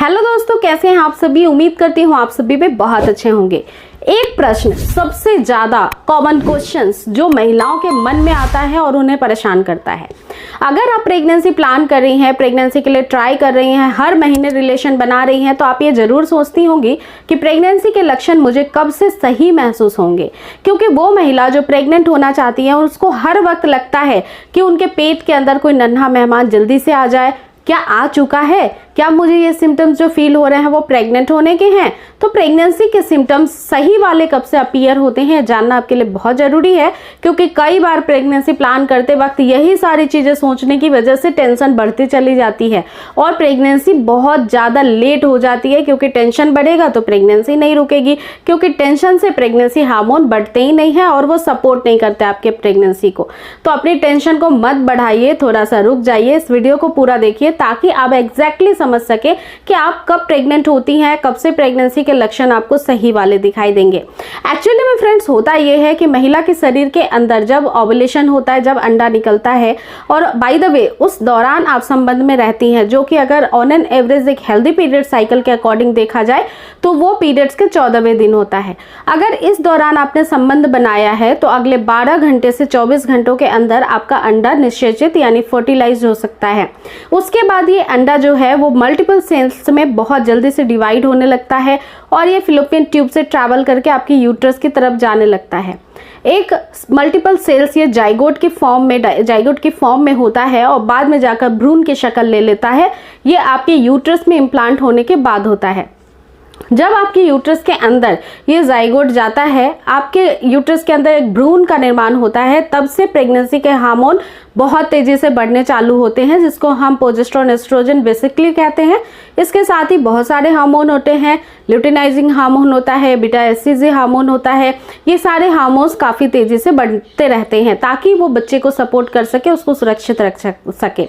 Hello दोस्तों, कैसे हैं आप सभी। उम्मीद करती हूँ आप सभी भी बहुत अच्छे होंगे। एक प्रश्न, सबसे ज्यादा कॉमन क्वेश्चंस जो महिलाओं के मन में आता है और उन्हें परेशान करता है। अगर आप प्रेगनेंसी प्लान कर रही हैं, प्रेगनेंसी के लिए ट्राई कर रही हैं, हर महीने रिलेशन बना रही हैं, तो आप ये जरूर सोचती होंगी कि प्रेगनेंसी के लक्षण मुझे कब से सही महसूस होंगे। क्योंकि वो महिला जो प्रेग्नेंट होना चाहती है उसको हर वक्त लगता है कि उनके पेट के अंदर कोई नन्हा मेहमान जल्दी से आ जाए। क्या आ चुका है? क्या मुझे ये सिम्टम्स जो फील हो रहे हैं वो प्रेग्नेंट होने के हैं? तो प्रेगनेंसी के सिम्टम्स सही वाले कब से अपीयर होते हैं जानना आपके लिए बहुत जरूरी है। क्योंकि कई बार प्रेगनेंसी प्लान करते वक्त यही सारी चीजें सोचने की वजह से टेंशन बढ़ती चली जाती है और प्रेगनेंसी बहुत ज्यादा लेट हो जाती है। क्योंकि टेंशन बढ़ेगा तो प्रेगनेंसी नहीं रुकेगी, क्योंकि टेंशन से प्रेगनेंसी हार्मोन बढ़ते ही नहीं है और वो सपोर्ट नहीं करते आपके प्रेगनेंसी को। तो अपनी टेंशन को मत बढ़ाइए, थोड़ा सा रुक जाइए, इस वीडियो को पूरा देखिए ताकि आप एग्जैक्टली समझ सके कि आप कब प्रेग्नेंट होती हैं, कब से प्रेगनेंसी के लक्षण आपको सही वाले दिखाई देंगे। एक्चुअली में फ्रेंड्स होता यह है कि महिला के शरीर के अंदर जब ओवुलेशन होता है, जब अंडा निकलता है, और बाय द वे उस दौरान आप संबंध में रहती हैं, जो कि अगर ऑन एन एवरेज एक हेल्दी पीरियड साइकिल के अकॉर्डिंग देखा जाए तो वो पीरियड्स के 14वें दिन होता है। अगर इस दौरान आपने संबंध बनाया है तो अगले 12 घंटे से 24 घंटों के अंदर आपका अंडा निषेचित यानी फर्टिलाइज हो सकता है। उसके बाद ये अंडा जो है वो मल्टीपल सेल्स में बहुत जल्दी से डिवाइड होने लगता है और ये फिलोपियन ट्यूब से ट्रैवल करके आपकी यूट्रस की तरफ जाने लगता है। एक मल्टीपल सेल्स ये जाइगोट की फॉर्म में होता है और बाद में जाकर भ्रूण की शक्ल ले लेता है। ये आपके यूट्रस में इम्प्लांट होने के बाद होता है। जब आपके यूट्रस के अंदर ये जाइगोट जाता है, आपके यूट्रस के अंदर एक भ्रूण का निर्माण होता है, तब से प्रेगनेंसी के हार्मोन बहुत तेजी से बढ़ने चालू होते हैं, जिसको हम प्रोजेस्टेरोन एस्ट्रोजन बेसिकली कहते हैं। इसके साथ ही बहुत सारे हार्मोन होते हैं, ल्यूटिनाइजिंग हार्मोन होता है, बीटा एससीजी हार्मोन होता है। ये सारे हार्मोन्स काफी तेजी से बढ़ते रहते हैं ताकि वो बच्चे को सपोर्ट कर सके, उसको सुरक्षित रख सके।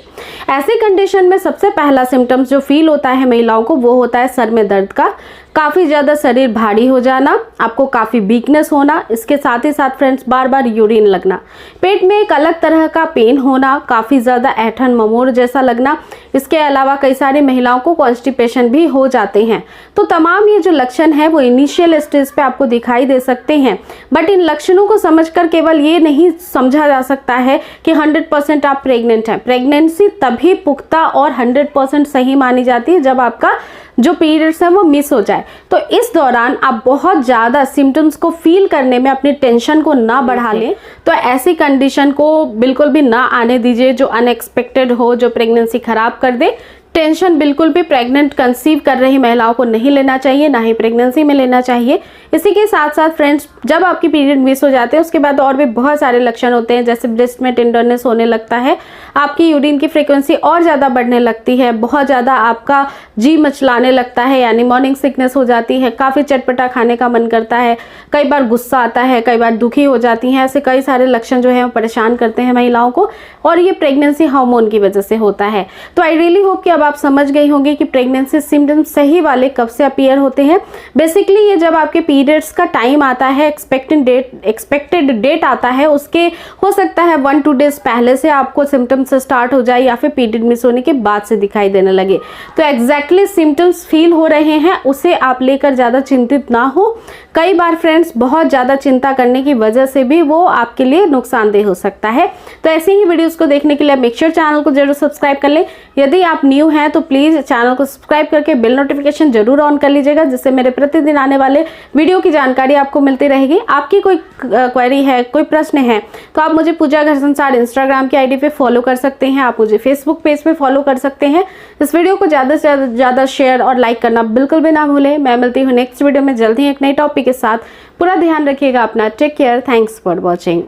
ऐसी कंडीशन में सबसे पहला सिम्टम्स जो फील होता है महिलाओं को वो होता है सर में दर्द का, काफी ज्यादा शरीर भारी हो जाना, आपको काफी वीकनेस होना, इसके साथ ही साथ फ्रेंड्स बार बार यूरिन लगना, पेट में एक अलग तरह का पेन होना, काफी ज्यादा ऐठन ममोर जैसा लगना। इसके अलावा कई सारी महिलाओं को कॉन्स्टिपेशन भी हो जाते हैं। तो तमाम ये जो लक्षण है वो इनिशियल स्टेज पे आपको दिखाई दे सकते हैं, बट इन लक्षणों को समझकर केवल ये नहीं समझा जा सकता है कि 100% आप प्रेग्नेंट हैं। प्रेगनेंसी तभी पुख्ता और 100% सही मानी जाती है जब आपका जो पीरियड्स है वो मिस हो जाए। तो इस दौरान आप बहुत ज़्यादा सिम्टम्स को फील करने में अपनी टेंशन को ना बढ़ा लें। तो ऐसी कंडीशन को बिल्कुल भी ना आने दीजिए जो अनएक्सपेक्टेड हो, जो प्रेगनेंसी खराब कर दे। टेंशन बिल्कुल भी प्रेग्नेंट कंसीव कर रही महिलाओं को नहीं लेना चाहिए, ना ही प्रेगनेंसी में लेना चाहिए। इसी के साथ साथ फ्रेंड्स जब आपकी पीरियड मिस हो जाते हैं उसके बाद और भी बहुत सारे लक्षण होते हैं, जैसे ब्रेस्ट में टेंडरनेस होने लगता है, आपकी यूरिन की फ्रीक्वेंसी और ज़्यादा बढ़ने लगती है, बहुत ज़्यादा आपका जी मचलाने लगता है यानी मॉर्निंग सिकनेस हो जाती है, काफ़ी चटपटा खाने का मन करता है, कई बार गुस्सा आता है, कई बार दुखी हो जाती हैं। ऐसे कई सारे लक्षण जो है वो परेशान करते हैं महिलाओं को और ये प्रेगनेंसी हार्मोन की वजह से होता है। तो आई रियली होप कि अब आप समझ गई होंगी कि प्रेगनेंसी सिम्टम्स सही वाले कब से अपीयर होते हैं। बेसिकली ये जब आपके पीरियड्स का टाइम आता है, एक्सपेक्टेड डेट आता है, उसके हो सकता है 1-2 डेज पहले से आपको सिम्टम्स स्टार्ट हो जाए या फिर पीरियड मिस होने के बाद से दिखाई देने लगे। तो एग्जैक्टली सिम्टम्स फील हो रहे हैं उसे आप लेकर ज़्यादा चिंतित ना हो। कई बार फ्रेंड्स बहुत ज़्यादा चिंता करने की वजह से भी वो आपके लिए नुकसानदेह हो सकता है। तो ऐसे ही वीडियोस को देखने के लिए मेक श्योर चैनल को जरूर सब्सक्राइब कर लें। यदि आप न्यू हैं तो प्लीज़ चैनल को सब्सक्राइब करके बेल नोटिफिकेशन जरूर ऑन कर लीजिएगा, जिससे मेरे प्रतिदिन आने वाले वीडियो की जानकारी आपको मिलती रहेगी। आपकी कोई क्वेरी है, कोई प्रश्न है तो आप मुझे पूजा घर संसार इंस्टाग्राम की आईडी पे फॉलो कर सकते हैं, आप मुझे फेसबुक पेज पे फॉलो कर सकते हैं। इस वीडियो को ज़्यादा से ज़्यादा शेयर और लाइक करना बिल्कुल भी ना भूलें। मैं मिलती हूँ नेक्स्ट वीडियो में जल्द ही एक नई टॉपिक के साथ। पूरा ध्यान रखिएगा अपना। Take care. Thanks for watching.